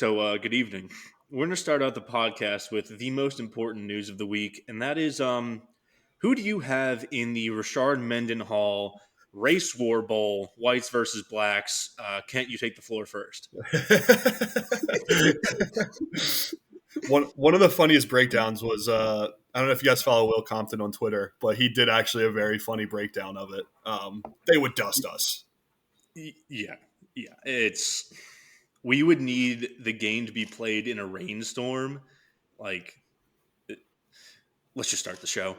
Good evening. We're going to start out the podcast with the most important news of the week, and that is who do you have in the Rashard Mendenhall Race War Bowl, whites versus blacks? Kent, you take the floor first. One of the funniest breakdowns was I don't know if you guys follow Will Compton on Twitter, but he did actually a very funny breakdown of it. They would dust us. Yeah. We would need the game to be played in a rainstorm. Let's just start the show.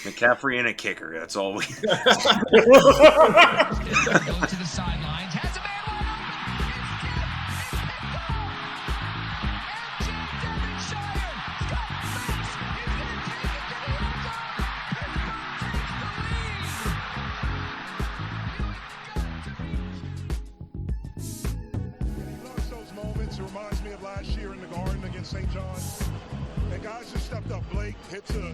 McCaffrey and a kicker. That's all we. Goes to the sidelines. Has a man Reminds me of last year in the Garden against St. John. And guys just stepped up. Blake hits a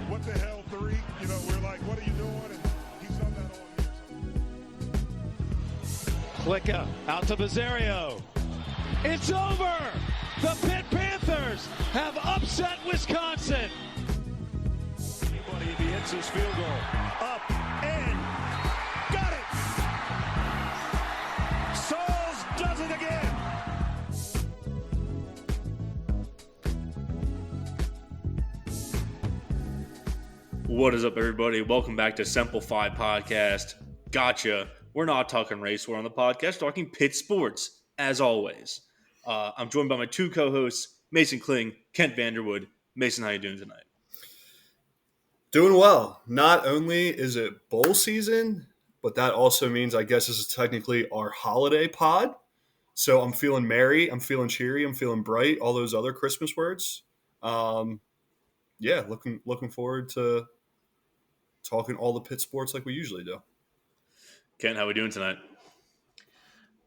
what the hell three. You know, we're like, what are you doing? And he's done that all year. Klicka out to Bizzario. It's over. The Pitt Panthers have upset Wisconsin. Anybody if he hits his field goal. Up and got it. Sauls does it again. What is up, everybody? Welcome back to Simplify Podcast. Gotcha. We're not talking race war on the podcast, talking Pitt sports, as always. I'm joined by my two co-hosts, Mason Kling, Kent Vanderwood. Mason, how you doing tonight? Doing well. Not only is it bowl season, but that also means I guess this is technically our holiday pod. So I'm feeling merry, I'm feeling cheery, I'm feeling bright, all those other Christmas words. Looking forward to talking all the Pitt sports like we usually do. Kent, how we doing tonight?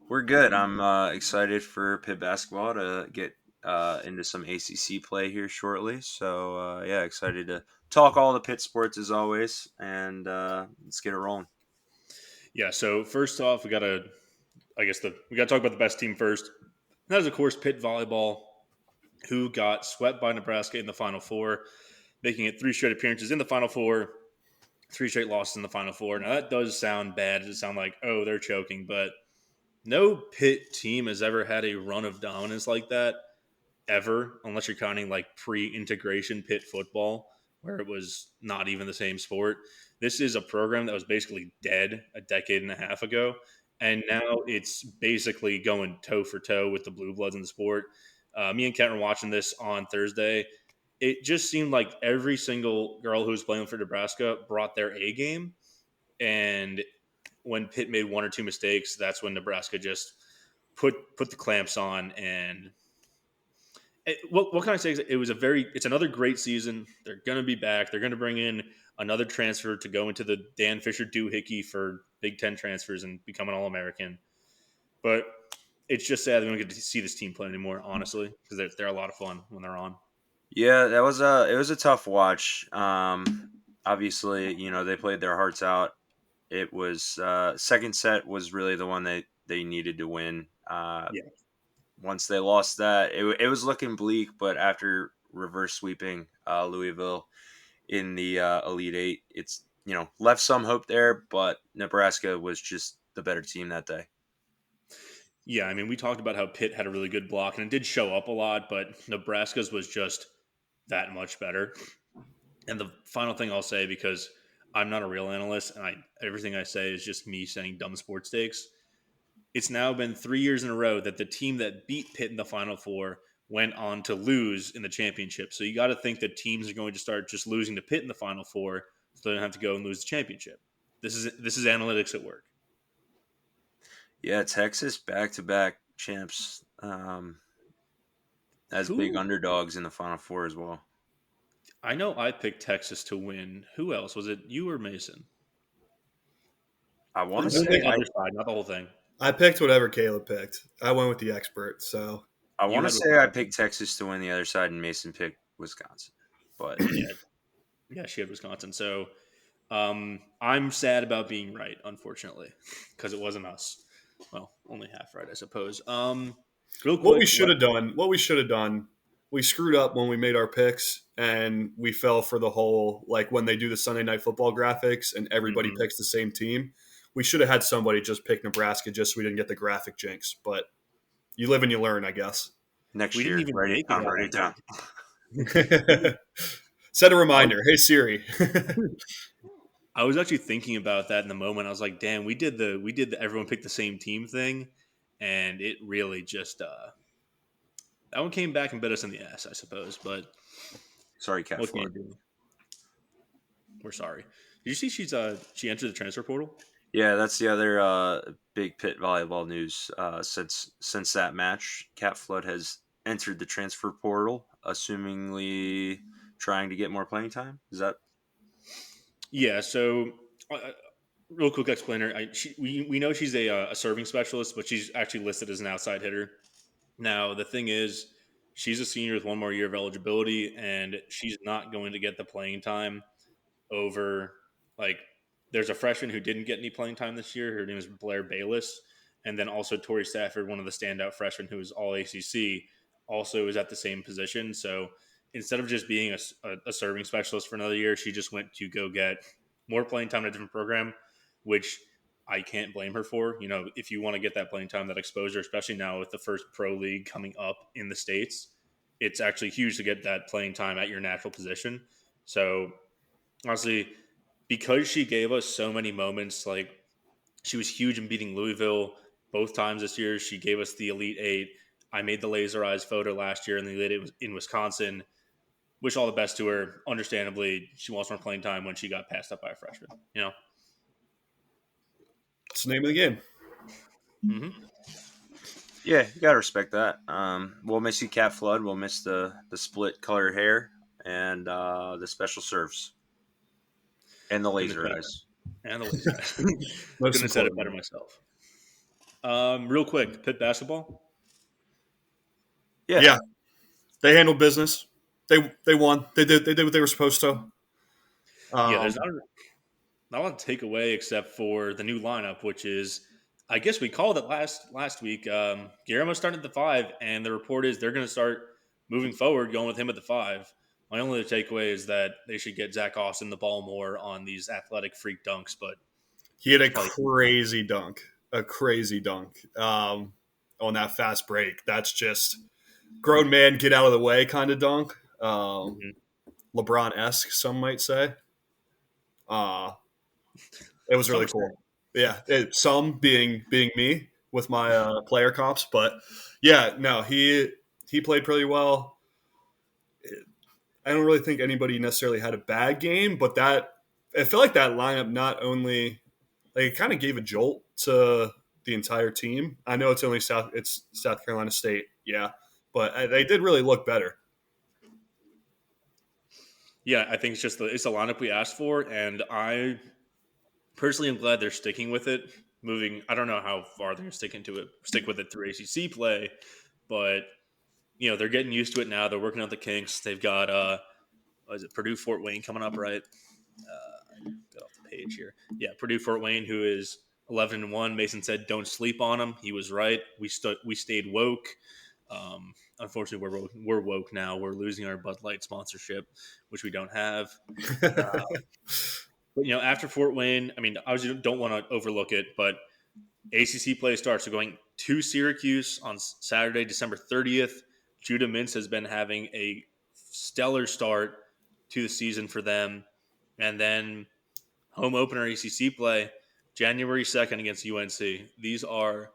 We're good. I'm excited for Pitt basketball to get into some ACC play here shortly. So, excited to talk all the Pitt sports as always, and let's get it rolling. Yeah, so first off, we got to talk about the best team first. And that is, of course, Pitt volleyball, who got swept by Nebraska in the Final Four, making it 3 straight appearances in the Final Four, 3 straight losses in the Final Four. Now, that does sound bad. It does sound like, oh, they're choking. But no Pitt team has ever had a run of dominance like that, ever, unless you're counting like pre-integration Pitt football, where it was not even the same sport. This is a program that was basically dead a decade and a half ago, and now it's basically going toe for toe with the blue bloods in the sport. Me and Kent were watching this on Thursday. It just seemed like every single girl who was playing for Nebraska brought their A game. And when Pitt made 1 or 2 mistakes, that's when Nebraska just put the clamps on. And what can I say? It's another great season. They're going to be back. They're going to bring in another transfer to go into the Dan Fisher doohickey for Big Ten transfers and become an All-American. But it's just sad that we don't get to see this team play anymore, honestly, because they're a lot of fun when they're on. Yeah, it was a tough watch. Obviously, they played their hearts out. It was second set was really the one that they needed to win. Once they lost that, it was looking bleak. But after reverse sweeping Louisville in the Elite Eight, it's left some hope there. But Nebraska was just the better team that day. Yeah, I mean, we talked about how Pitt had a really good block, and it did show up a lot, but Nebraska's was just that much better. And the final thing I'll say, because I'm not a real analyst, and everything I say is just me saying dumb sports takes, it's now been 3 years in a row that the team that beat Pitt in the Final Four went on to lose in the championship. So you got to think that teams are going to start just losing to Pitt in the Final Four, so they don't have to go and lose the championship. This is analytics at work. Yeah, Texas back-to-back champs as big underdogs in the Final Four as well. I know I picked Texas to win. Who else? Was it you or Mason? I want to say say other side, not the whole thing. I picked whatever Caleb picked. I went with the expert, so I want to say I picked Texas to win the other side, and Mason picked Wisconsin. But yeah, she had Wisconsin. So I'm sad about being right, unfortunately, because it wasn't us. Well, only half right, I suppose. Real What we quick, should have done, we screwed up when we made our picks and we fell for the whole, like when they do the Sunday Night Football graphics and everybody Mhm. picks the same team. We should have had somebody just pick Nebraska just so we didn't get the graphic jinx. But you live and you learn, I guess. Next We didn't year. even Write it make it down. that Write it down. Set a reminder. Hey Siri. I was actually thinking about that in the moment. I was like, "Damn, we did the everyone picked the same team thing," and it really just that one came back and bit us in the ass, I suppose. But Sorry, Cat what can you Flood. do? We're sorry. Did you see she entered the transfer portal? Yeah, that's the other big Pitt volleyball news. Since that match, Cat Flood has entered the transfer portal, assumingly trying to get more playing time. Is that Yeah. So, real quick explainer. We know she's a serving specialist, but she's actually listed as an outside hitter. Now, the thing is, she's a senior with one more year of eligibility, and she's not going to get the playing time over like there's a freshman who didn't get any playing time this year. Her name is Blair Bayless, and then also Tori Stafford, one of the standout freshmen who is all ACC, also is at the same position. So instead of just being a serving specialist for another year, she just went to go get more playing time in a different program, which I can't blame her for. You know, if you want to get that playing time, that exposure, especially now with the first pro league coming up in the States, it's actually huge to get that playing time at your natural position. So honestly, because she gave us so many moments, like she was huge in beating Louisville both times this year. She gave us the Elite Eight. I made the laser eyes photo last year in the Elite Eight in Wisconsin. Wish all the best to her. Understandably, she wants more playing time when she got passed up by a freshman. You know. It's the name of the game. Mm-hmm. Yeah, you gotta respect that. We'll miss you, Cat Flood. We'll miss the split color hair and the special serves and the Couldn't have laser said it eyes. better. And the laser eyes. Most Couldn't have said it importantly. better myself. Real quick, Pitt basketball. Yeah, Yeah, they handled business. They won. They did what they were supposed to. Yeah, Um, there's not a lot to take away except for the new lineup, which is, I guess we called it last week. Guillermo started at the five, and the report is they're going to start moving forward, going with him at the five. My only takeaway is that they should get Zach Austin the ball more on these athletic freak dunks, but he had a it's probably crazy dunk on that fast break. That's just grown man get out of the way kind of dunk. Mhm. LeBron esque, some might say. Uh, it was Some really are saying. cool. Yeah, some being me with my player comps, but yeah, no, he played pretty well. I don't really think anybody necessarily had a bad game, but that I feel like that lineup not only like it kind of gave a jolt to the entire team. I know it's South Carolina State, yeah, but they did really look better. Yeah, I think it's the lineup we asked for, and I personally am glad they're sticking with it. Moving, I don't know how far they're going to stick with it through ACC play, but they're getting used to it now. They're working out the kinks. They've got what is it, Purdue Fort Wayne coming up, right? Get off the page here. Yeah, Purdue Fort Wayne, who is 11-1. Mason said, "Don't sleep on them." He was right. We stayed woke. Unfortunately, we're woke now. We're losing our Bud Light sponsorship, which we don't have. But after Fort Wayne, I mean, I don't want to overlook it, but ACC play starts. So going to Syracuse on Saturday, December 30th. Judah Mintz has been having a stellar start to the season for them. And then home opener ACC play, January 2nd against UNC. These are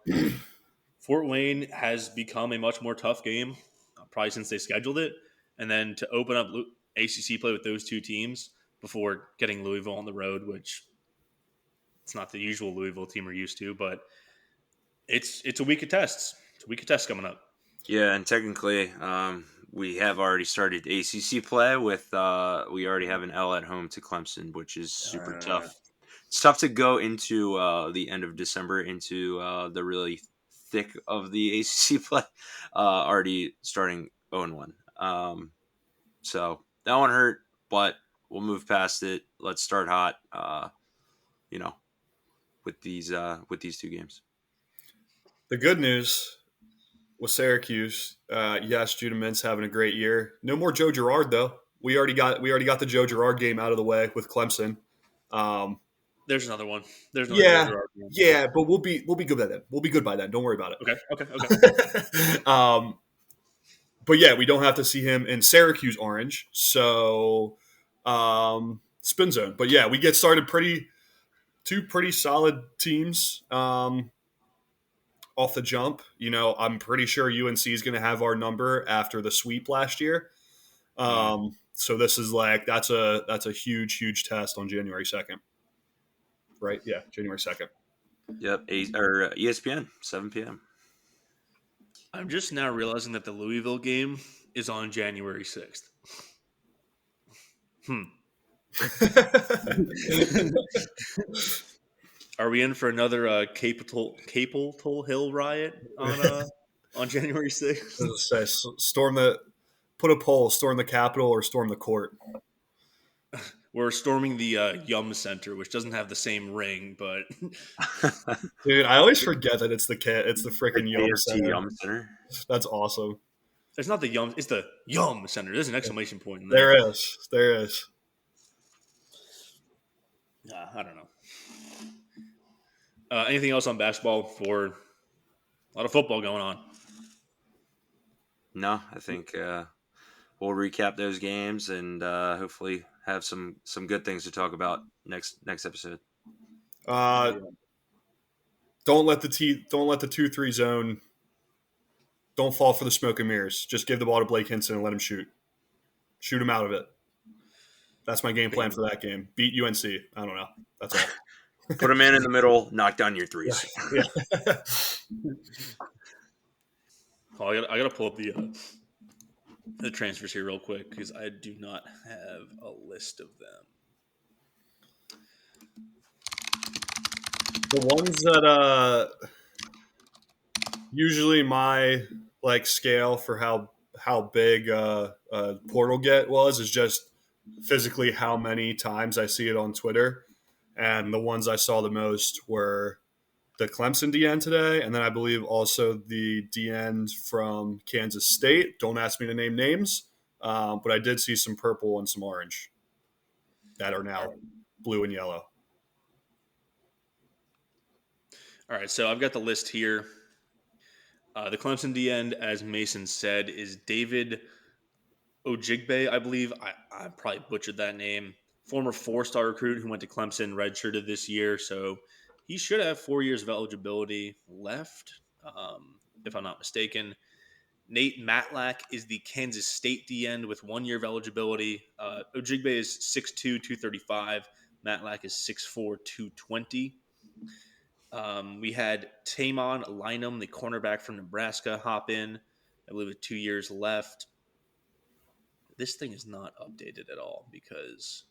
Fort Wayne has become a much more tough game, probably since they scheduled it. And then to open up ACC play with those two teams before getting Louisville on the road, which it's not the usual Louisville team we're used to, but it's a week of tests. It's a week of tests coming up. yeah, and technically, we have already started ACC play with we already have an L at home to Clemson, which is super tough. It's tough to go into the end of December into the really thick of the ACC play, already starting 0-1. So that one hurt, but we'll move past it. Let's start hot. You know, with these two games. The good news with Syracuse, yes, Judah Mintz having a great year. No more Joe Girard though. We already got the Joe Girard game out of the way with Clemson. There's another one. There's another Yeah, Georgia argument. yeah, but we'll be good by then. We'll be good by then. Don't worry about it. Okay. But yeah, we don't have to see him in Syracuse orange. So spin zone. But yeah, we get started two pretty solid teams off the jump. I'm pretty sure UNC is going to have our number after the sweep last year. So this is that's a huge test on January 2nd. Right? Yeah, January 2nd. Yep, ESPN, 7 p.m. I'm just now realizing that the Louisville game is on January 6th. Are we in for another Capitol Hill riot on January 6th? Put a poll, storm the Capitol or storm the court. We're storming the Yum Center, which doesn't have the same ring, but dude, I always forget that it's the freaking Yum Center. That's awesome. It's not the Yum; it's the Yum Center. There's an exclamation point in there. There is. I don't know. Anything else on basketball? For a lot of football going on. No, I think we'll recap those games and hopefully have some good things to talk about next episode. Don't let the 2-3 zone. Don't fall for the smoke and mirrors. Just give the ball to Blake Hinson and let him shoot. Shoot him out of it. That's my game plan for that game. Beat UNC. I don't know. That's all. Put a man in the middle. Knock down your threes. Yeah. Oh, I gotta pull up the transfers here real quick because I do not have a list of them. The ones that usually my scale for how big portal get is just physically how many times I see it on Twitter, and the ones I saw the most were the Clemson DN today, and then I believe also the DN from Kansas State. Don't ask me to name names, but I did see some purple and some orange that are now blue and yellow. All right, so I've got the list here. The Clemson DN, as Mason said, is David Ojigbe, I believe. I probably butchered that name. Former 4-star recruit who went to Clemson, redshirted this year, so he should have 4 years of eligibility left, if I'm not mistaken. Nate Matlack is the Kansas State DN with 1 year of eligibility. Ojigbe is 6'2", 235. Matlack is 6'4", 220. We had Tamon Lynham, the cornerback from Nebraska, hop in. I believe with 2 years left. This thing is not updated at all because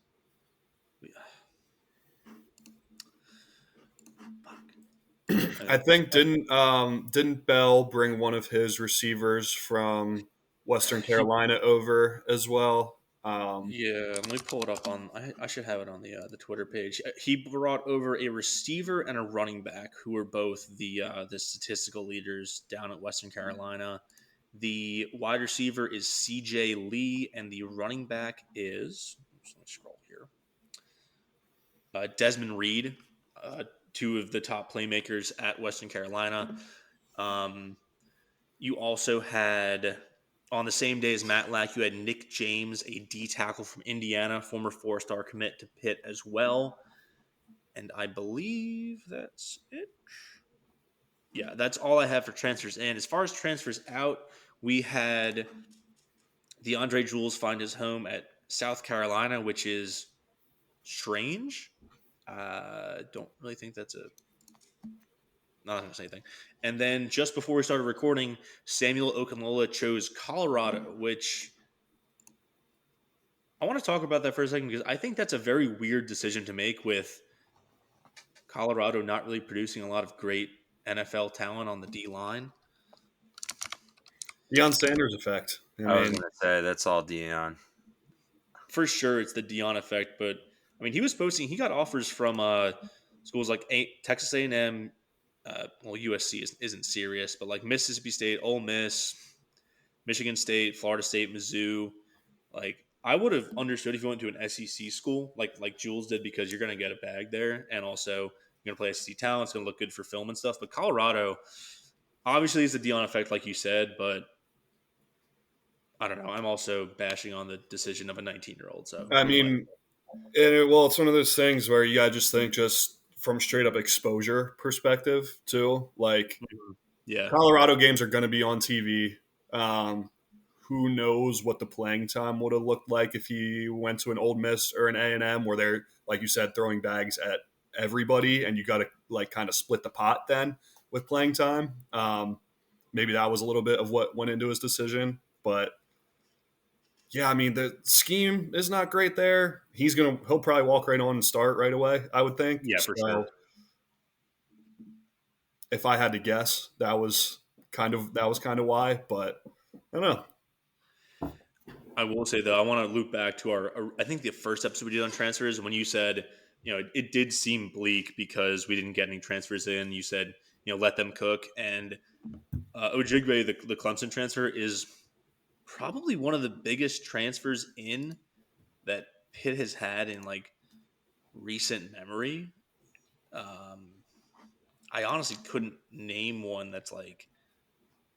I think didn't Bell bring one of his receivers from Western Carolina over as well? Yeah, let me pull it up on. I should have it on the Twitter page. He brought over a receiver and a running back who were both the statistical leaders down at Western Carolina. The wide receiver is C.J. Lee, and the running back is. Let me scroll here. Desmond Reed, two of the top playmakers at Western Carolina. You also had. On the same day as Matlack, you had Nick James, a D tackle from Indiana, former 4-star commit to Pitt as well. And I believe that's it. Yeah, that's all I have for transfers in. As far as transfers out, we had DeAndre Jules find his home at South Carolina, which is strange. Don't really think that's not going to say anything. And then just before we started recording, Samuel Okunlola chose Colorado, which I want to talk about that for a second because I think that's a very weird decision to make with Colorado not really producing a lot of great NFL talent on the D-line. Deion Sanders effect. I was going to say, that's all Deion. For sure, it's the Deion effect, but I mean, he got offers from schools like Texas A&M, USC isn't serious, but like Mississippi State, Ole Miss, Michigan State, Florida State, Mizzou. Like I would have understood if you went to an SEC school, like Jules did, because you're going to get a bag there, and also you're going to play SEC talent. It's going to look good for film and stuff. But Colorado, obviously, is the Dion effect, like you said, but I don't know. I'm also bashing on the decision of a 19-year-old. So I mean, it's one of those things where you got to just think just from straight up exposure perspective too. Like, yeah, Colorado games are going to be on TV. Who knows what the playing time would have looked like if he went to an Ole Miss or an A&M where they're, like you said, throwing bags at everybody, and you got to like kind of split the pot then with playing time. Maybe that was a little bit of what went into his decision, but yeah, I mean the scheme is not great there. He'll probably walk right on and start right away, I would think. Yeah, for sure. If I had to guess, that was kind of why, but I don't know. I will say though, I want to loop back to I think the first episode we did on transfers when you said, it did seem bleak because we didn't get any transfers in. You said, let them cook, and Ojigbe, the Clemson transfer, is probably one of the biggest transfers in that Pitt has had in like recent memory. I honestly couldn't name one that's like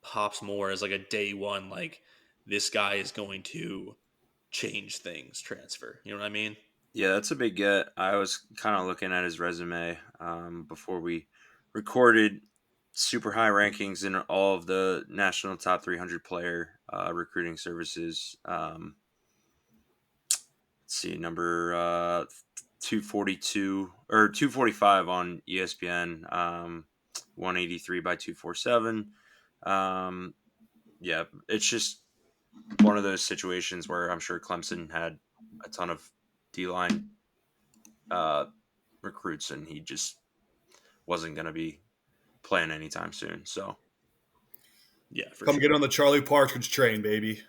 pops more as like a day one, like this guy is going to change things transfer. You know what I mean? Yeah, that's a big get. I was kind of looking at his resume before we recorded. Super high rankings in all of the national top 300 player recruiting services. Let's see, number 242 or 245 on ESPN, 183 by 247. Yeah, it's just one of those situations where I'm sure Clemson had a ton of D-line recruits, and he just wasn't going to be playing anytime soon. So, yeah, Come get on the Charlie Partridge train, baby.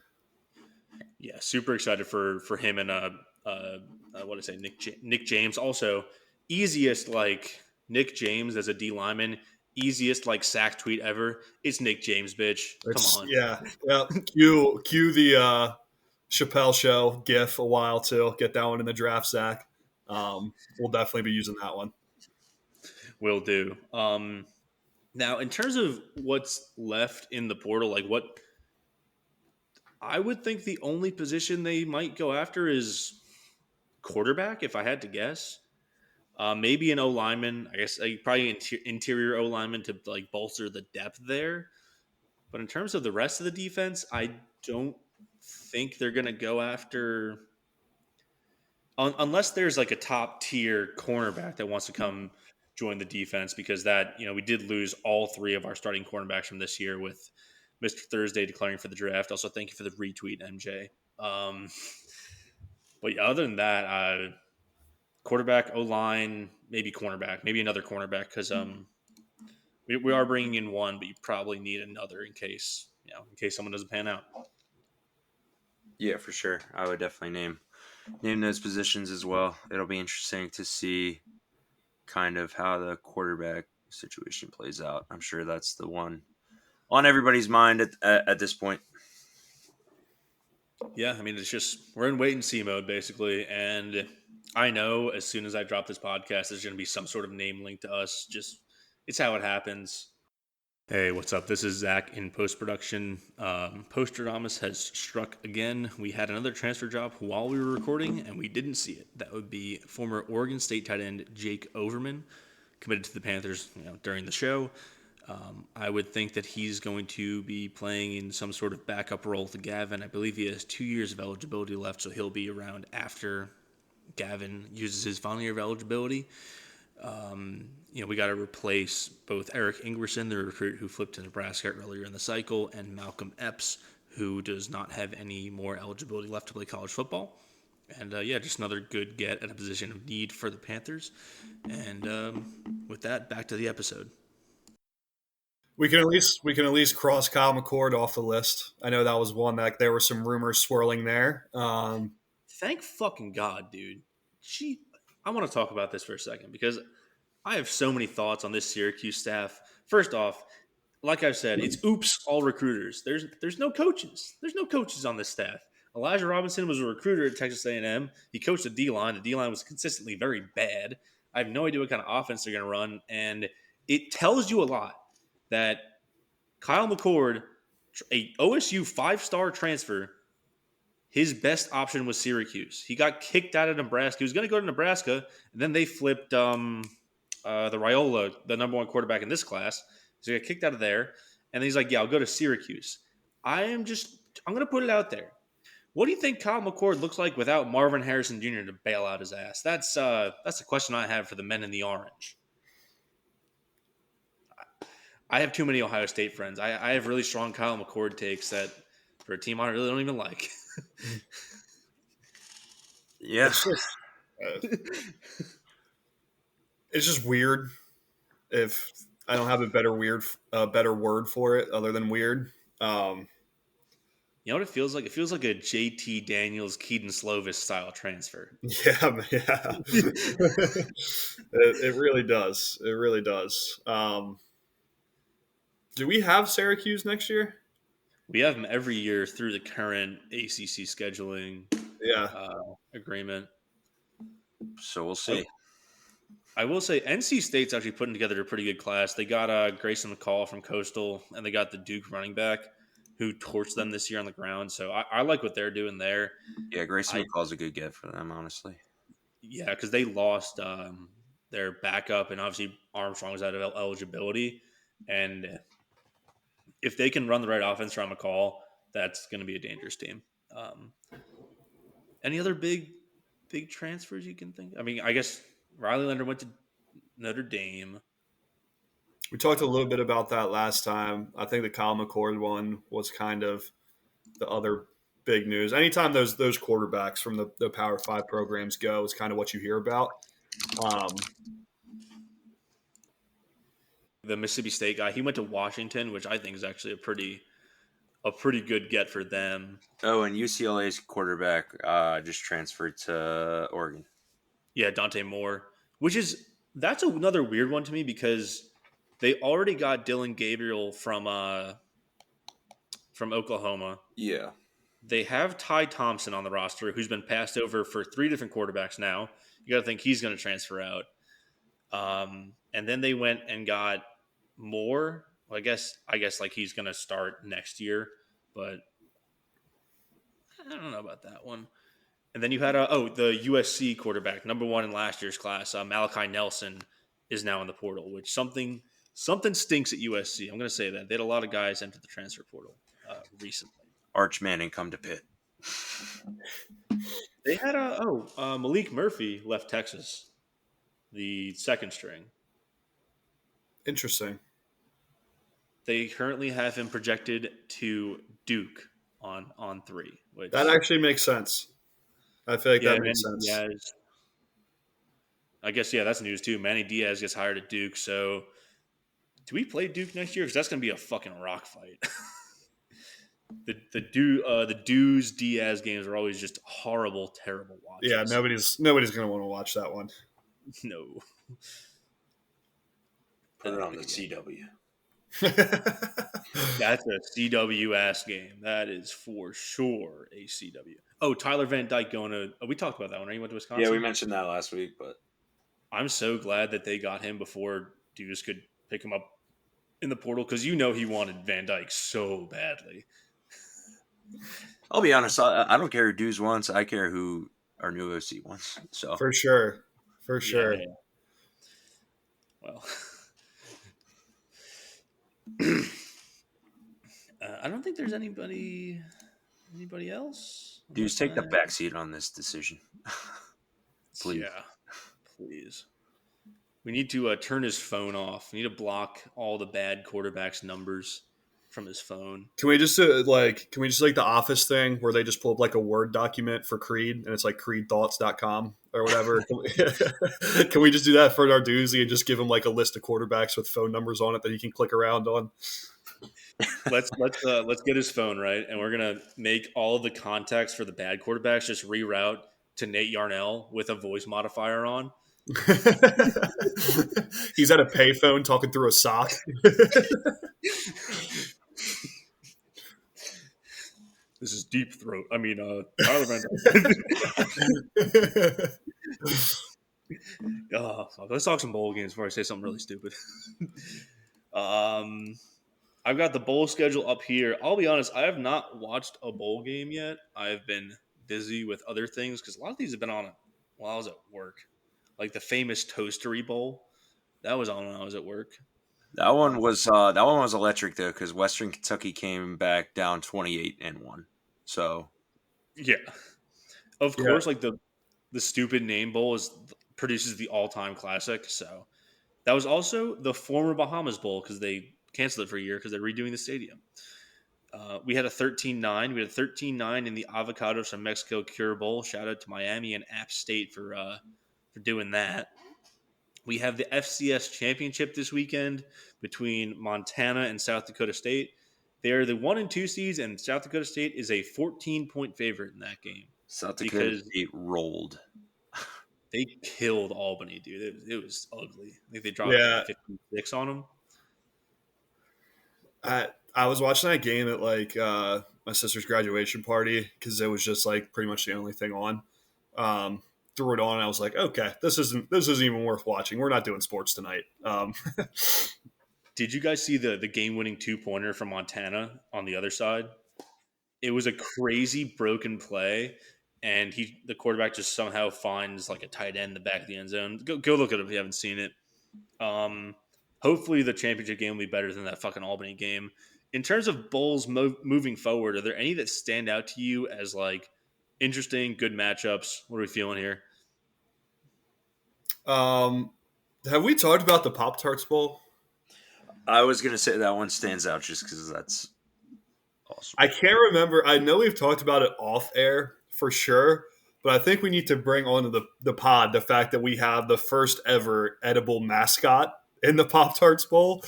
Yeah, super excited for him and what did I say, Nick James. Also, easiest like Nick James as a D lineman, easiest like sack tweet ever. It's Nick James, bitch. Come on. Yeah. Cue the Chappelle Show gif a while too. Get that one in the draft sack. We'll definitely be using that one. Will do. Now, in terms of what's left in the portal, like what I would think the only position they might go after is quarterback, if I had to guess. Maybe an O lineman. I guess probably interior O lineman to like bolster the depth there. But in terms of the rest of the defense, I don't think they're going to go after unless there's like a top tier cornerback that wants to come join the defense, because that we did lose all three of our starting cornerbacks from this year with Mr. Thursday declaring for the draft. Also, thank you for the retweet, MJ. But yeah, other than that, quarterback, O-line, maybe cornerback, maybe another cornerback, because we are bringing in one, but you probably need another in case someone doesn't pan out. Yeah, for sure. I would definitely name those positions as well. It'll be interesting to see kind of how the quarterback situation plays out. I'm sure that's the one on everybody's mind at this point. Yeah, I mean, it's just we're in wait and see mode basically, and I know as soon as I drop this podcast, there's going to be some sort of name linked to us. Just it's how it happens. Hey, what's up? This is Zach in post-production. Posterdamus has struck again. We had another transfer job while we were recording, and we didn't see it. That would be former Oregon State tight end Jake Overman, committed to the Panthers during the show. I would think that he's going to be playing in some sort of backup role to Gavin. I believe he has 2 years of eligibility left, so he'll be around after Gavin uses his final year of eligibility. We got to replace both Eric Ingerson, the recruit who flipped to Nebraska earlier in the cycle, and Malcolm Epps, who does not have any more eligibility left to play college football. And just another good get at a position of need for the Panthers. And with that, back to the episode. We can at least cross Kyle McCord off the list. I know that was one that there were some rumors swirling there. Thank fucking God, dude. I want to talk about this for a second because I have so many thoughts on this Syracuse staff. First off, like I've said, it's oops all recruiters. There's no coaches. There's no coaches on this staff. Elijah Robinson was a recruiter at Texas A&M. He coached the D-line. The D-line was consistently very bad. I have no idea what kind of offense they're going to run, and it tells you a lot that Kyle McCord, a OSU 5-star transfer, his best option was Syracuse. He got kicked out of Nebraska. He was going to go to Nebraska, and then they flipped the Raiola, the number 1 quarterback in this class. So he got kicked out of there, and then he's like, "Yeah, I'll go to Syracuse." I'm going to put it out there. What do you think Kyle McCord looks like without Marvin Harrison Jr. to bail out his ass? That's a question I have for the men in the orange. I have too many Ohio State friends. I have really strong Kyle McCord takes that for a team I really don't even like. Yeah. It's just weird. If I don't have a better word for it other than weird. You know what it feels like? It feels like a JT Daniels, Keaton Slovis style transfer. Yeah. It really does. It really does. Do we have Syracuse next year? We have them every year through the current ACC scheduling agreement. So we'll see. I will say NC State's actually putting together a pretty good class. They got Grayson McCall from Coastal, and they got the Duke running back who torched them this year on the ground. So I like what they're doing there. Yeah, Grayson McCall's a good get for them, honestly. Yeah, because they lost their backup, and obviously Armstrong was out of eligibility. And if they can run the right offense around McCall, that's going to be a dangerous team. Any other big transfers you can think? I mean, I guess Riley Leonard went to Notre Dame. We talked a little bit about that last time. I think the Kyle McCord one was kind of the other big news. Anytime those quarterbacks from the Power 5 programs go, it's kind of what you hear about. The Mississippi State guy, he went to Washington, which I think is actually a pretty good get for them. Oh, and UCLA's quarterback just transferred to Oregon. Yeah, Dante Moore, that's another weird one to me because they already got Dylan Gabriel from Oklahoma. Yeah. They have Ty Thompson on the roster, who's been passed over for 3 different quarterbacks now. You got to think he's going to transfer out. And then they went and got Moore. Well, I guess like he's going to start next year, but I don't know about that one. And then you had the USC quarterback, number 1 in last year's class, Malachi Nelson, is now in the portal, which something stinks at USC. I'm going to say that they had a lot of guys enter the transfer portal recently. Arch Manning come to Pitt. They had Malik Murphy left Texas, the 2nd string. Interesting. They currently have him projected to Duke on 3. Which, that actually makes sense. I feel like that makes sense. Diaz, I guess, that's news too. Manny Diaz gets hired at Duke. So do we play Duke next year? Because that's going to be a fucking rock fight. The Dews Diaz games are always just horrible, terrible watches. Yeah, nobody's going to want to watch that one. No. Put it on the CW. That's a CW ass game. That is for sure a CW. Oh, Tyler Van Dyke going to. We talked about that one, right? You went to Wisconsin. Yeah, we mentioned that last week, but I'm so glad that they got him before Deuce could pick him up in the portal because he wanted Van Dyke so badly. I'll be honest. I don't care who Deuce wants. I care who our new OC wants. So for sure. Yeah. Well. I don't think there's anybody else. Dudes, take the backseat on this decision. Please. Yeah, please. We need to turn his phone off. We need to block all the bad quarterbacks' numbers from his phone. Can we just like the Office thing where they just pull up like a Word document for Creed and it's like creedthoughts.com or whatever? Can we just do that for Narduzzi and just give him like a list of quarterbacks with phone numbers on it that he can click around on? Let's get his phone right, and we're gonna make all of the contacts for the bad quarterbacks just reroute to Nate Yarnell with a voice modifier on. He's at a payphone talking through a sock. This is Deep Throat. I mean, Tyler Van let's talk some bowl games before I say something really stupid. I've got the bowl schedule up here. I'll be honest, I have not watched a bowl game yet. I've been busy with other things because a lot of these have been on while I was at work. Like the famous Toastery Bowl. That was on when I was at work. That one was electric though, because Western Kentucky came back down 28-1. So yeah, of course, like the stupid name bowl produces the all-time classic. So that was also the former Bahamas Bowl because they canceled it for a year because they're redoing the stadium. We had a 13-9. We had a 13-9 in the Avocados from Mexico Cure Bowl. Shout out to Miami and App State for doing that. We have the FCS Championship this weekend between Montana and South Dakota State. They are the 1 and 2 seeds, and South Dakota State is a 14-point favorite in that game. South Dakota State rolled. They killed Albany, dude. It was ugly. I think they dropped 56 on them. I was watching that game at like my sister's graduation party because it was just like pretty much the only thing on. Threw it on and I was like, okay, this isn't even worth watching. We're not doing sports tonight. Did you guys see the game-winning 2-pointer from Montana on the other side? It was a crazy broken play, and the quarterback just somehow finds like a tight end in the back of the end zone. Go look at it if you haven't seen it. Hopefully the championship game will be better than that fucking Albany game. In terms of bowls moving forward, are there any that stand out to you as like interesting, good matchups? What are we feeling here? Have we talked about the Pop-Tarts Bowl? I was going to say that one stands out just because that's awesome. I can't remember. I know we've talked about it off air for sure, but I think we need to bring onto the pod the fact that we have the first ever edible mascot in the Pop-Tarts Bowl.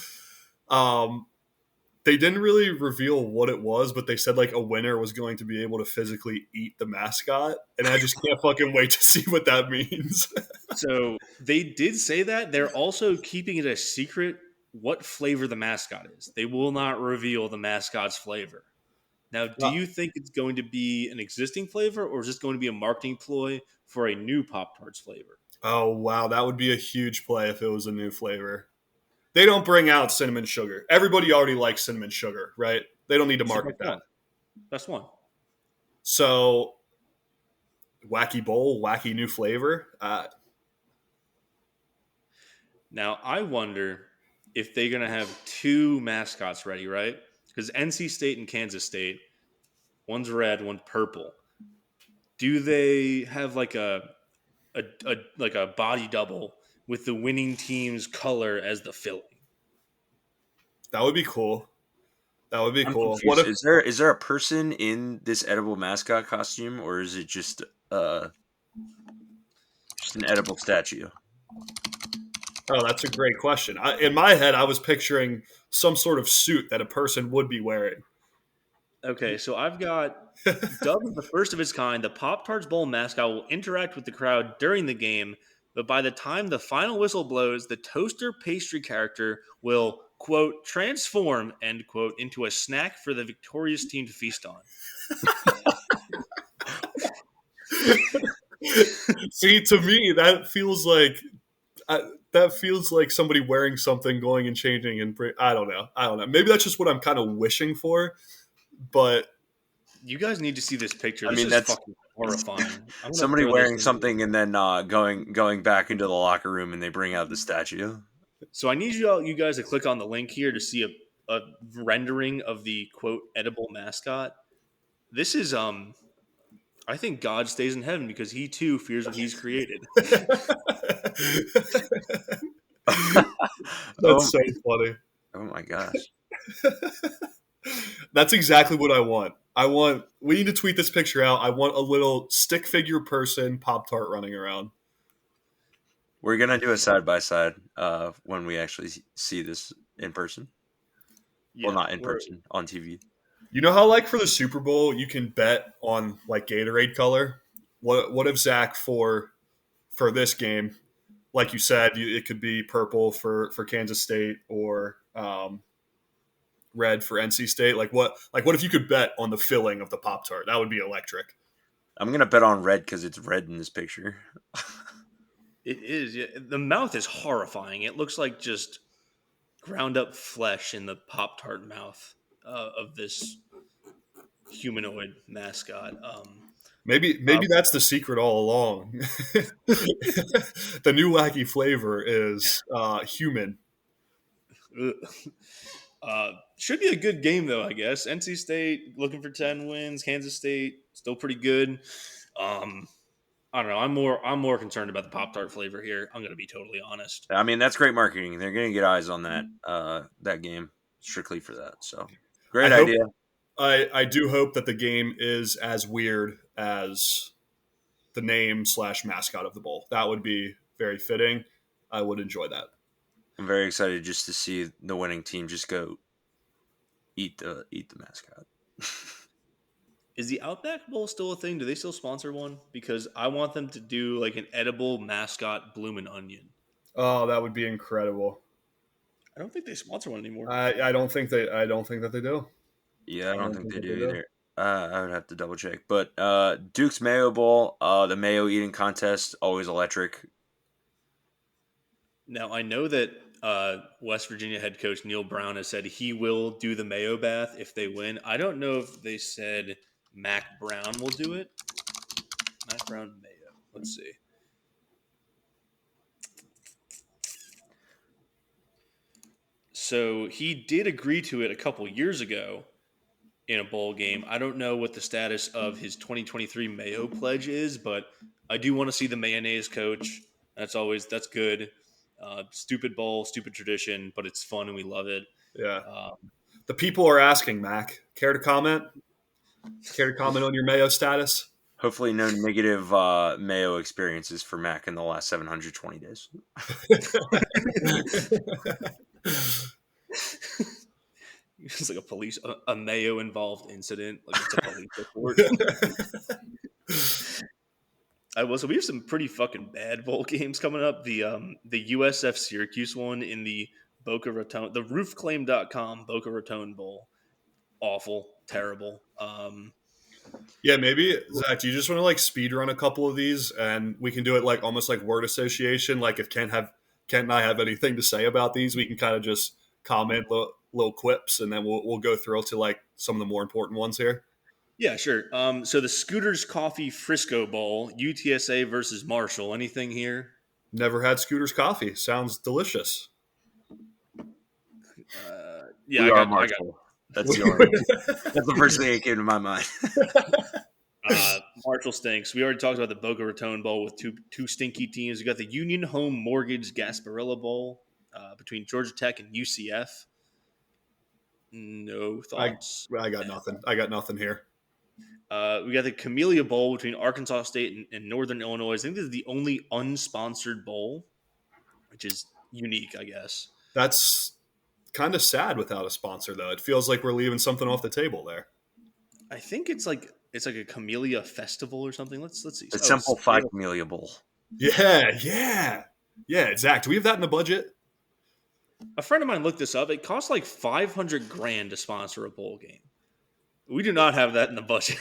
They didn't really reveal what it was, but they said like a winner was going to be able to physically eat the mascot. And I just can't fucking wait to see what that means. So they did say that. They're also keeping it a secret what flavor the mascot is. They will not reveal the mascot's flavor. Now, do you think it's going to be an existing flavor or is this going to be a marketing ploy for a new Pop-Tarts flavor? Oh, wow. That would be a huge play if it was a new flavor. They don't bring out cinnamon sugar. Everybody already likes cinnamon sugar, right? They don't need to market that. That's one. So, wacky bowl, wacky new flavor. Now, I wonder if they're going to have two mascots ready, right? Because NC State and Kansas State, one's red, one's purple. Do they have like a body double with the winning team's color as the filling? That would be cool. That would be cool. What if, is there a person in this edible mascot costume, or is it just an edible statue? Oh, that's a great question. In my head, I was picturing some sort of suit that a person would be wearing. Okay, so I've got dubbed the first of its kind. The Pop-Tarts Bowl mascot will interact with the crowd during the game, but by the time the final whistle blows, the toaster pastry character will, quote, transform, end quote, into a snack for the victorious team to feast on. See, to me, that feels like somebody wearing something, going and changing, and I don't know. Maybe that's just what I'm kind of wishing for, but you guys need to see this picture. I mean, that's fucking horrifying. Somebody wearing something and then going back into the locker room and they bring out the statue. So I need you guys to click on the link here to see a rendering of the quote edible mascot. This is I think God stays in heaven because he too fears what he's created. That's so funny. Oh my gosh. That's exactly what I want. We need to tweet this picture out. I want a little stick figure person Pop-Tart running around. We're going to do a side-by-side when we actually see this in person. Yeah, well, not in person, on TV. You know how, like, for the Super Bowl, you can bet on, like, Gatorade color? What if Zach, for this game, like you said, it could be purple for Kansas State or red for NC State. Like what if you could bet on the filling of the Pop-Tart? That would be electric. I'm going to bet on red because it's red in this picture. It is. Yeah. The mouth is horrifying. It looks like just ground up flesh in the Pop-Tart mouth of this humanoid mascot. Maybe that's the secret all along. The new wacky flavor is human. Should be a good game though, I guess. NC State looking for 10 wins. Kansas State still pretty good. I don't know. I'm more concerned about the Pop-Tart flavor here. I'm going to be totally honest. I mean, that's great marketing. They're going to get eyes on that game strictly for that. So great idea. I do hope that the game is as weird as the name / mascot of the bowl. That would be very fitting. I would enjoy that. I'm very excited just to see the winning team just go eat the mascot. Is the Outback Bowl still a thing? Do they still sponsor one? Because I want them to do like an edible mascot bloomin' onion. Oh, that would be incredible. I don't think they sponsor one anymore. I don't think that they do. Yeah, I don't think they do either. I would have to double check. But Duke's Mayo Bowl, the mayo eating contest, always electric. Now, I know that West Virginia head coach Neil Brown has said he will do the mayo bath if they win. I don't know if they said Mac Brown will do it. Mac Brown mayo. Let's see. So he did agree to it a couple years ago in a bowl game. I don't know what the status of his 2023 mayo pledge is, but I do want to see the mayonnaise coach. That's good. Stupid bowl, stupid tradition, but it's fun and we love it. Yeah. The people are asking, Mac. Care to comment? Care to comment on your mayo status? Hopefully no negative mayo experiences for Mac in the last 720 days. It's like a mayo involved incident. Like it's a police report. So we have some pretty fucking bad bowl games coming up. The USF Syracuse one in the Boca Raton, the roofclaim.com Boca Raton Bowl. Awful, terrible. Yeah, maybe Zach, do you just want to like speed run a couple of these and we can do it like almost like word association? Like if Kent and I have anything to say about these, we can kind of just comment little quips and then we'll go through to like some of the more important ones here. Yeah, sure. So the Scooters Coffee Frisco Bowl, UTSA versus Marshall. Anything here? Never had Scooters Coffee. Sounds delicious. Yeah, I got Marshall. That's the first thing that came to my mind. Marshall stinks. We already talked about the Boca Raton Bowl with two stinky teams. We got the Union Home Mortgage Gasparilla Bowl between Georgia Tech and UCF. No thoughts. I got nothing. I got nothing here. We got the Camellia Bowl between Arkansas State and Northern Illinois. I think this is the only unsponsored bowl, which is unique, I guess. That's kind of sad without a sponsor, though. It feels like we're leaving something off the table there. I think it's like a Camellia festival or something. Let's see. The Simple 5 Camellia Bowl. Yeah. Zach, do we have that in the budget? A friend of mine looked this up. It costs like $500,000 to sponsor a bowl game. We do not have that in the budget.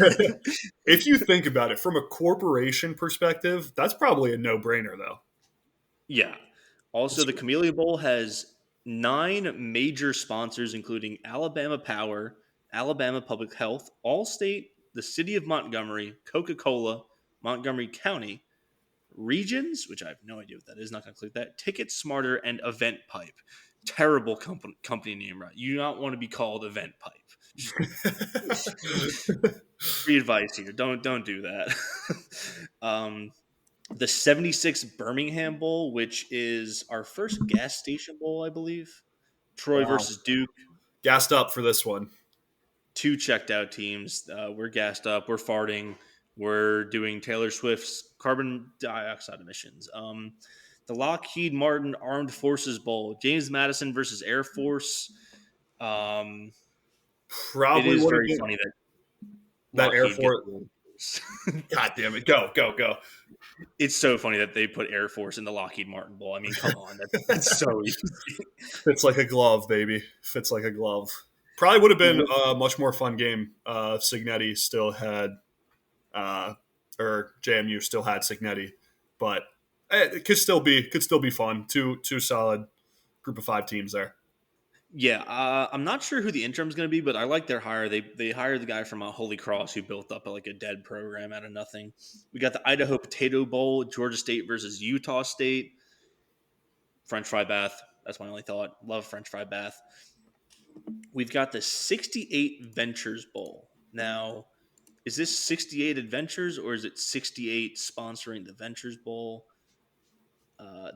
If you think about it from a corporation perspective, that's probably a no-brainer, though. Yeah. Also, the Camellia Bowl has 9 major sponsors, including Alabama Power, Alabama Public Health, Allstate, the City of Montgomery, Coca-Cola, Montgomery County, Regions, which I have no idea what that is, not going to include that, Ticket Smarter, and Event Pipe. Terrible company name, right? You do not want to be called Event Pipe. Free advice here. Don't do that. The 76 Birmingham Bowl, which is our first gas station bowl, I believe. Troy versus Duke. Gassed up for this one. 2 checked out teams. We're gassed up. We're farting. We're doing Taylor Swift's carbon dioxide emissions. The Lockheed Martin Armed Forces Bowl. James Madison versus Air Force. Probably it is very funny that Air Force. Force. God damn it. Go. It's so funny that they put Air Force in the Lockheed Martin Bowl. I mean, come on. That's so easy. Fits like a glove, baby. Fits like a glove. Probably would have been a much more fun game if Signetti still had, or JMU still had Signetti. But it could still be fun. Two solid group of 5 teams there. Yeah, I'm not sure who the interim's going to be, but I like their hire. They hired the guy from Holy Cross who built up like a dead program out of nothing. We got the Idaho Potato Bowl, Georgia State versus Utah State. French fry bath. That's my only thought. Love French fry bath. We've got the 68 Ventures Bowl. Now, is this 68 Adventures or is it 68 sponsoring the Ventures Bowl?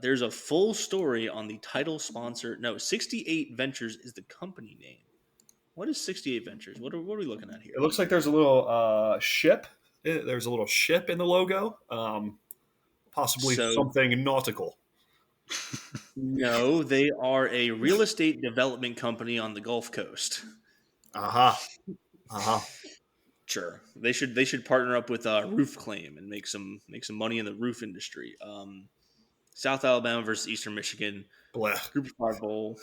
There's a full story on the title sponsor. No, 68 Ventures is the company name. What is 68 Ventures? What are we looking at here? It looks like there's a little ship. There's a little ship in the logo. Possibly something nautical. No, they are a real estate development company on the Gulf Coast. Sure, they should partner up with Roof Claim and make some money in the roof industry. South Alabama versus Eastern Michigan. Blah. Group of 5 Bowl.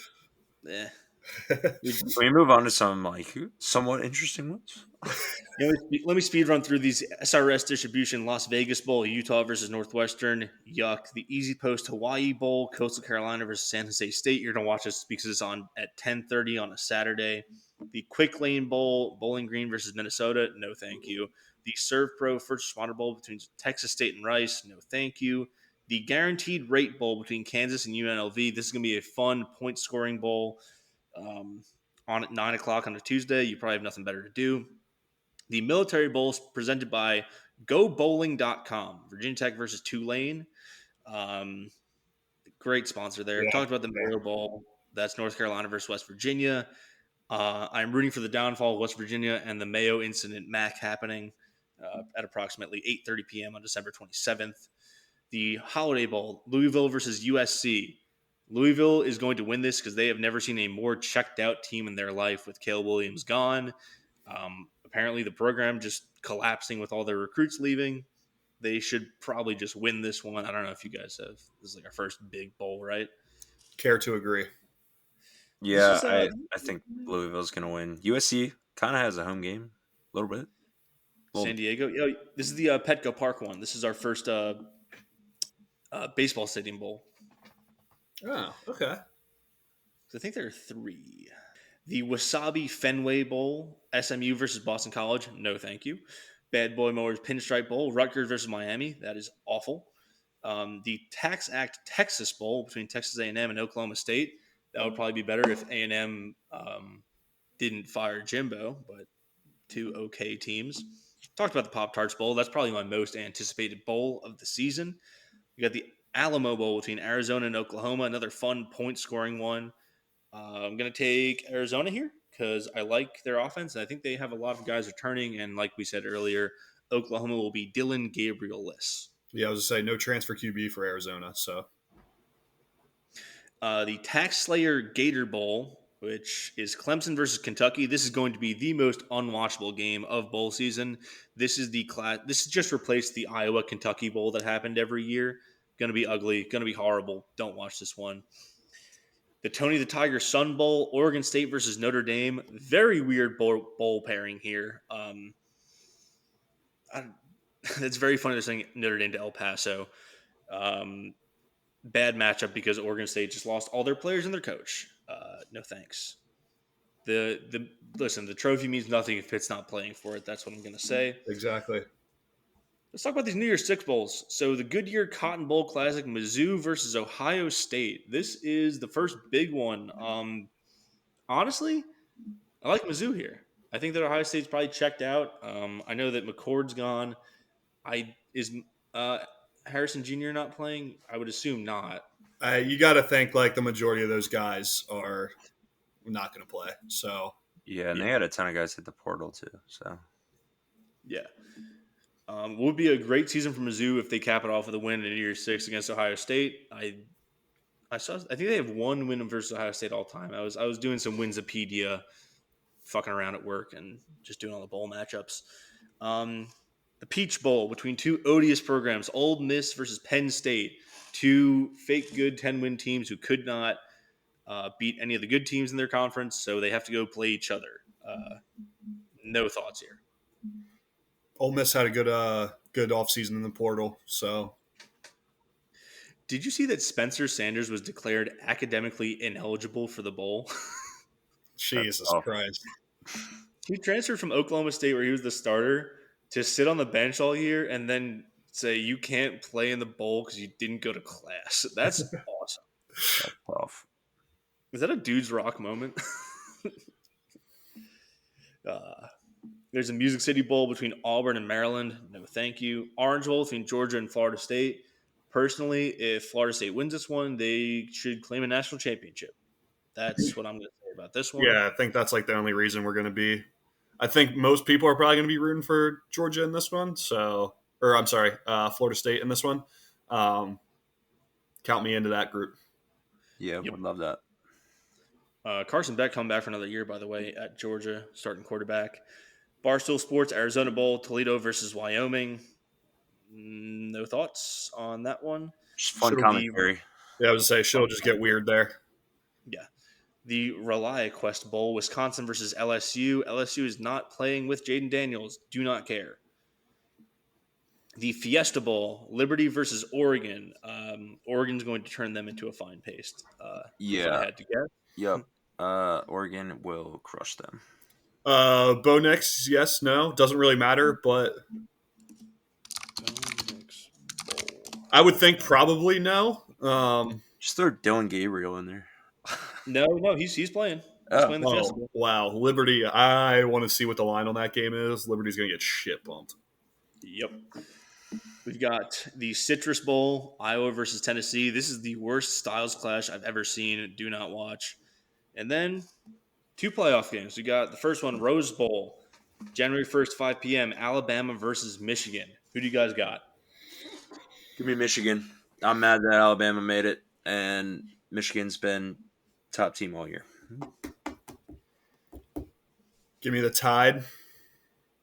Can we move on to some like somewhat interesting ones? Let me speed run through these. SRS distribution: Las Vegas Bowl, Utah versus Northwestern. Yuck. The Easy Post Hawaii Bowl, Coastal Carolina versus San Jose State. You're gonna watch this because it's on at 10:30 on a Saturday. The Quick Lane Bowl, Bowling Green versus Minnesota. No, thank you. The Serve Pro First Responder Bowl between Texas State and Rice. No, thank you. The Guaranteed Rate Bowl between Kansas and UNLV. This is gonna be a fun point scoring bowl. On at 9 o'clock on a Tuesday. You probably have nothing better to do. The Military Bowl is presented by GoBowling.com. Virginia Tech versus Tulane. Great sponsor there. Yeah. Talked about the Mayo Bowl. That's North Carolina versus West Virginia. I'm rooting for the downfall of West Virginia and the Mayo incident MAC happening at approximately 8:30 p.m. on December 27th. The Holiday Bowl, Louisville versus USC. Louisville is going to win this because they have never seen a more checked out team in their life with Caleb Williams gone. Apparently, the program just collapsing with all their recruits leaving. They should probably just win this one. I don't know if you guys have. This is like our first big bowl, right? Care to agree? Yeah, I think Louisville's going to win. USC kind of has a home game a little bit. San Diego. This is the Petco Park one. This is our first baseball stadium bowl. Oh, okay. So I think there are 3. The Wasabi Fenway Bowl, SMU versus Boston College. No, thank you. Bad Boy Mowers Pinstripe Bowl, Rutgers versus Miami. That is awful. The Tax Act Texas Bowl between Texas A&M and Oklahoma State. That would probably be better if A&M didn't fire Jimbo, but 2 okay teams. Talked about the Pop-Tarts Bowl. That's probably my most anticipated bowl of the season. You got the Alamo Bowl between Arizona and Oklahoma, another fun point-scoring one. I'm going to take Arizona here because I like their offense, and I think they have a lot of guys returning, and like we said earlier, Oklahoma will be Dylan Gabriel-less. Yeah, I was going to say no transfer QB for Arizona. So the Tax Slayer Gator Bowl, which is Clemson versus Kentucky. This is going to be the most unwatchable game of bowl season. This is This just replaced the Iowa-Kentucky Bowl that happened every year. Going to be ugly. Going to be horrible. Don't watch this one. The Tony the Tiger Sun Bowl, Oregon State versus Notre Dame. Very weird bowl pairing here. It's very funny they're saying Notre Dame to El Paso. Bad matchup because Oregon State just lost all their players and their coach. No thanks. Listen, the trophy means nothing if Pitt's not playing for it. That's what I'm going to say. Exactly. Let's talk about these New Year's Six Bowls. So the Goodyear Cotton Bowl Classic, Mizzou versus Ohio State. This is the first big one. Honestly, I like Mizzou here. I think that Ohio State's probably checked out. I know that McCord's gone. Is Harrison Jr. not playing? I would assume not. You got to think like the majority of those guys are not going to play. So yeah, and they had a ton of guys hit the portal too. So yeah. Would be a great season for Mizzou if they cap it off with a win in Year 6 against Ohio State. I think they have 1 win versus Ohio State all time. I was doing some Winsipedia, fucking around at work and just doing all the bowl matchups. The Peach Bowl between two odious programs, Ole Miss versus Penn State, two fake good 10-win teams who could not beat any of the good teams in their conference, so they have to go play each other. No thoughts here. Ole Miss had a good offseason in the portal, so. Did you see that Spencer Sanders was declared academically ineligible for the bowl? Jesus Christ. He transferred from Oklahoma State, where he was the starter, to sit on the bench all year and then say you can't play in the bowl because you didn't go to class. That's awesome. That's tough. Is that a dude's rock moment? There's a Music City Bowl between Auburn and Maryland. No, thank you. Orange Bowl between Georgia and Florida State. Personally, if Florida State wins this one, they should claim a national championship. That's what I'm going to say about this one. Yeah, I think that's like the only reason we're going to be. I think most people are probably going to be rooting for Georgia in this one. Florida State in this one. Count me into that group. Yeah, would love that. Carson Beck coming back for another year, by the way, at Georgia, starting quarterback. Barstool Sports, Arizona Bowl, Toledo versus Wyoming. No thoughts on that one. Just fun commentary. Yeah, I was going to say, shit'll just get weird there. Yeah. The ReliaQuest Bowl, Wisconsin versus LSU. LSU is not playing with Jaden Daniels. Do not care. The Fiesta Bowl, Liberty versus Oregon. Oregon's going to turn them into a fine paste. If I had to guess. Yep. Oregon will crush them. Bo Nix, yes, no. Doesn't really matter, but I would think probably no. Just throw Dylan Gabriel in there. No, he's playing. He's playing the Fiesta Bowl. Wow. Liberty, I want to see what the line on that game is. Liberty's going to get shit bumped. Yep. We've got the Citrus Bowl, Iowa versus Tennessee. This is the worst styles clash I've ever seen. Do not watch. And then 2 playoff games. We got the first one, Rose Bowl, January 1st, 5 p.m., Alabama versus Michigan. Who do you guys got? Give me Michigan. I'm mad that Alabama made it, and Michigan's been top team all year. Give me the Tide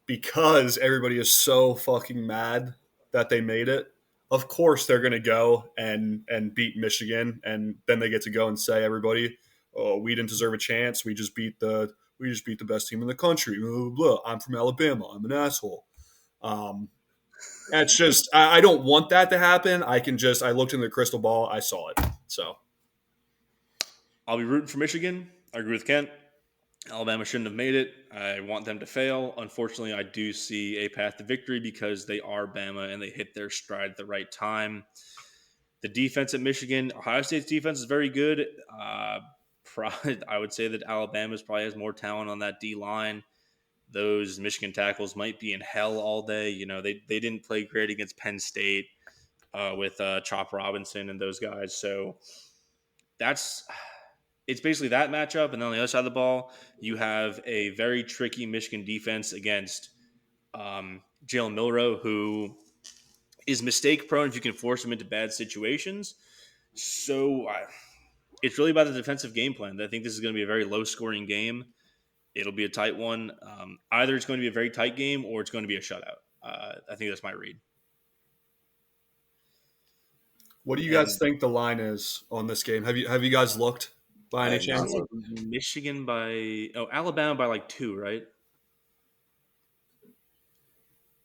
because everybody is so fucking mad that they made it. Of course they're going to go and beat Michigan, and then they get to go and say, everybody, oh, we didn't deserve a chance. We just beat the best team in the country. Blah, blah, blah. I'm from Alabama. I'm an asshole. That's just I don't want that to happen. I looked in the crystal ball. I saw it. So I'll be rooting for Michigan. I agree with Kent. Alabama shouldn't have made it. I want them to fail. Unfortunately, I do see a path to victory because they are Bama and they hit their stride at the right time. The defense at Michigan, Ohio State's defense is very good. I would say that Alabama's probably has more talent on that D-line. Those Michigan tackles might be in hell all day. You know, they didn't play great against Penn State with Chop Robinson and those guys. So it's basically that matchup. And then on the other side of the ball, you have a very tricky Michigan defense against Jalen Milroe, who is mistake prone if you can force him into bad situations. So it's really about the defensive game plan. I think this is going to be a very low scoring game. It'll be a tight one. Either it's going to be a very tight game or it's going to be a shutout. I think that's my read. what do you guys think the line is on this game? Have you guys looked by any chance? Michigan Alabama by like 2, right?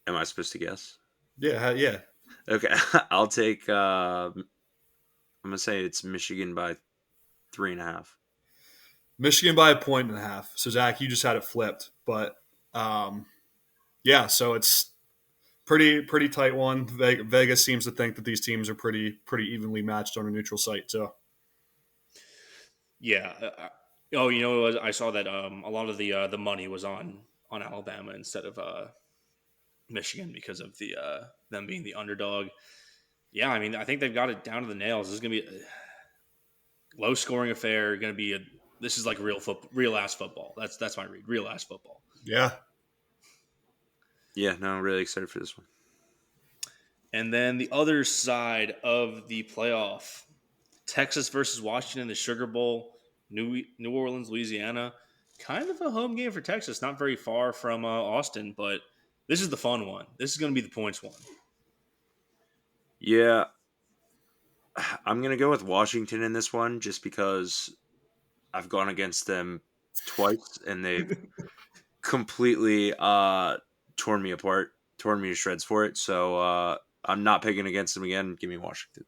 Am I supposed to guess? Yeah. Okay, I'll take. I'm gonna say it's Michigan by 3.5. Michigan by 1.5. So Zach, you just had it flipped, but yeah. So it's pretty tight one. Vegas seems to think that these teams are pretty evenly matched on a neutral site too. Yeah. You know what? I saw that a lot of the money was on Alabama instead of Michigan because of the them being the underdog. Yeah, I mean, I think they've got it down to the nails. This is going to be a low scoring affair. This is like real ass football. That's my read. Real ass football. Yeah. Yeah, no, I'm really excited for this one. And then the other side of the playoff, Texas versus Washington, the Sugar Bowl, New Orleans, Louisiana. Kind of a home game for Texas. Not very far from Austin, but This is the fun one. This is going to be the points one. Yeah. I'm going to go with Washington in this one just because I've gone against them twice and they've completely torn me apart, torn me to shreds for it. So I'm not picking against them again. Give me Washington.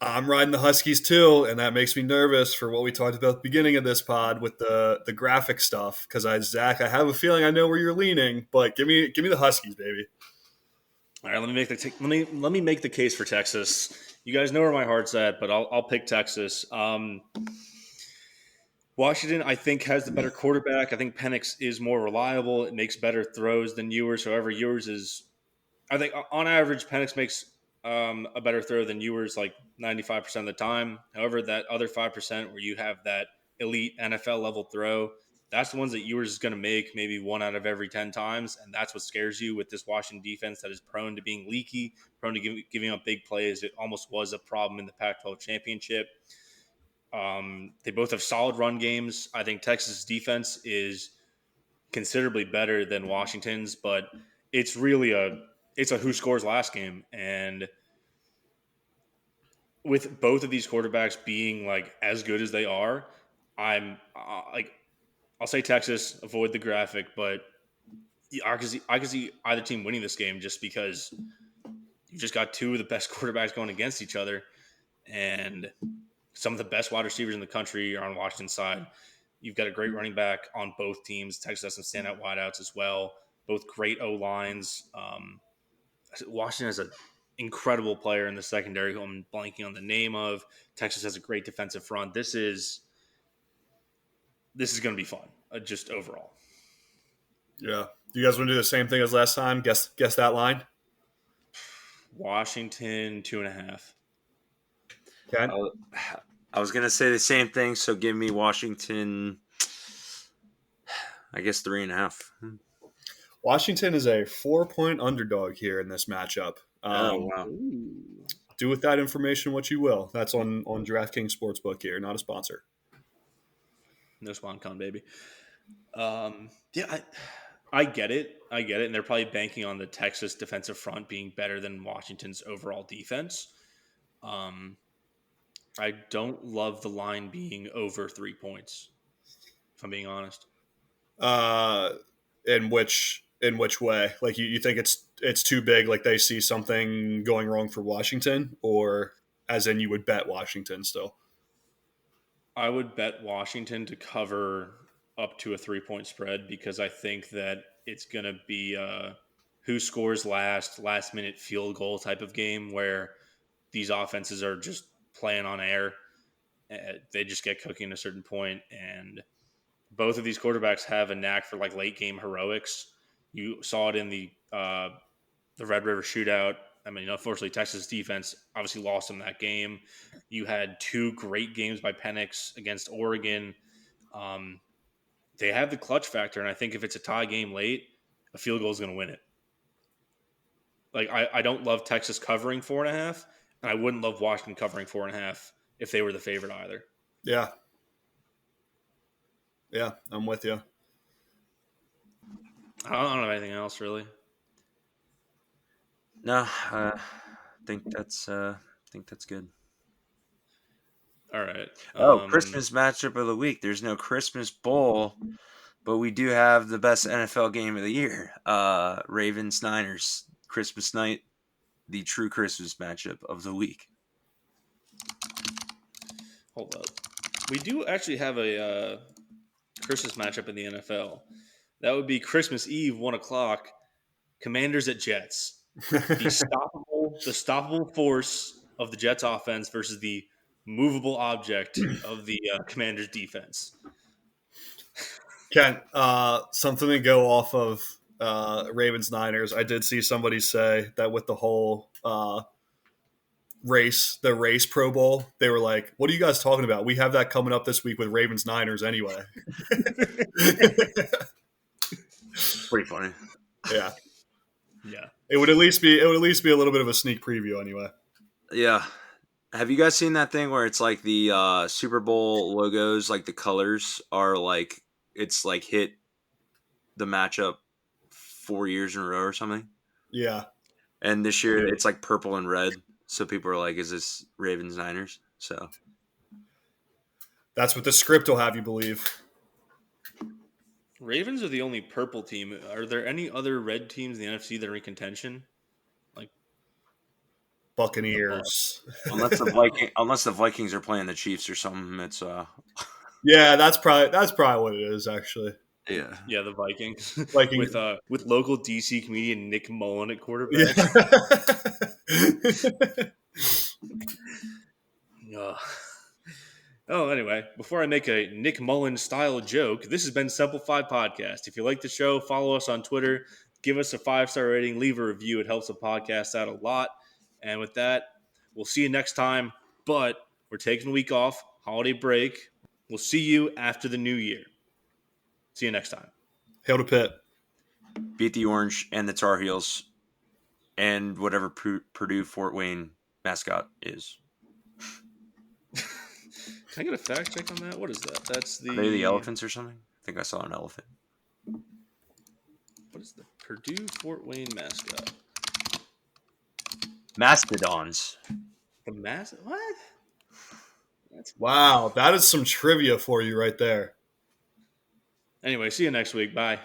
I'm riding the Huskies too, and that makes me nervous for what we talked about at the beginning of this pod with the graphic stuff. Because Zach, I have a feeling I know where you're leaning, but give me the Huskies, baby. All right, let me make the case for Texas. You guys know where my heart's at, but I'll pick Texas. Washington, I think, has the better quarterback. I think Penix is more reliable. It makes better throws than Ewers. However, Ewers is, I think, on average, Penix makes a better throw than Ewers like 95% of the time. However, that other 5% where you have that elite NFL level throw, that's the ones that Ewers is going to make maybe 1 out of every 10 times. And that's what scares you with this Washington defense that is prone to being leaky, prone to giving up big plays. It almost was a problem in the Pac-12 championship. They both have solid run games. I think Texas' defense is considerably better than Washington's, but it's really a who scores last game. And with both of these quarterbacks being like as good as they are, I'm I'll say Texas, avoid the graphic, but I can see either team winning this game just because you just got two of the best quarterbacks going against each other, and some of the best wide receivers in the country are on Washington's side. You've got a great running back on both teams. Texas has some standout wideouts as well. Both great O-lines. Washington has an incredible player in the secondary who I'm blanking on the name of. Texas has a great defensive front. This is going to be fun, just overall. Yeah. Do you guys want to do the same thing as last time? Guess that line? Washington, 2.5. Okay. I was going to say the same thing, so give me Washington, I guess 3.5. Washington is a 4-point underdog here in this matchup. Wow. Do with that information what you will. That's on DraftKings Sportsbook here, not a sponsor. No SponCon, baby. Yeah, I get it. And they're probably banking on the Texas defensive front being better than Washington's overall defense. I don't love the line being over 3 points, if I'm being honest. In which way? Like you think it's too big, like they see something going wrong for Washington, or as in you would bet Washington still? I would bet Washington to cover up to a 3-point spread because I think that it's going to be who scores last minute field goal type of game where these offenses are just playing on air. They just get cooking at a certain point, and both of these quarterbacks have a knack for like late game heroics. You saw it in the Red River shootout. I mean, unfortunately, Texas defense obviously lost them that game. You had 2 great games by Penix against Oregon. They have the clutch factor, and I think if it's a tie game late, a field goal is going to win it. Like, I don't love Texas covering 4.5, and I wouldn't love Washington covering 4.5 if they were the favorite either. Yeah. Yeah, I'm with you. I don't have anything else, really. No, I think that's good. All right. Christmas matchup of the week. There's no Christmas Bowl, but we do have the best NFL game of the year. Ravens-Niners, Christmas night, the true Christmas matchup of the week. Hold up. We do actually have a Christmas matchup in the NFL. That would be Christmas Eve, 1 o'clock, Commanders at Jets. The stoppable force of the Jets offense versus the movable object of the Commanders defense. Kent, something to go off of Ravens-Niners. I did see somebody say that with the whole race Pro Bowl, they were like, what are you guys talking about? We have that coming up this week with Ravens-Niners anyway. Pretty funny. Yeah. Yeah. It would at least be a little bit of a sneak preview anyway. Yeah. Have you guys seen that thing where it's like the Super Bowl logos, like the colors are like, it's like hit the matchup 4 years in a row or something. Yeah. And this year it's like purple and red. So people are like, is this Ravens Niners? So That's what the script will have you believe. Ravens are the only purple team. Are there any other red teams in the NFC that are in contention? Like Buccaneers. unless the Vikings are playing the Chiefs or something, it's Yeah, that's probably what it is, actually. yeah. Yeah, the Vikings. Vikings. with local DC comedian Nick Mullen at quarterback. Yeah. Oh, anyway, before I make a Nick Mullen style joke, this has been Simplified Podcast. If you like the show, follow us on Twitter, give us a 5-star rating, leave a review. It helps the podcast out a lot. And with that, we'll see you next time. But we're taking a week off, holiday break. We'll see you after the new year. See you next time. Hail to Pitt. Beat the Orange and the Tar Heels and whatever Purdue Fort Wayne mascot is. Can I get a fact check on that? What is that? That's the... Are they the elephants or something? I think I saw an elephant. What is the Purdue Fort Wayne mascot? Mastodons. The what? Wow, that is some trivia for you right there. Anyway, see you next week. Bye.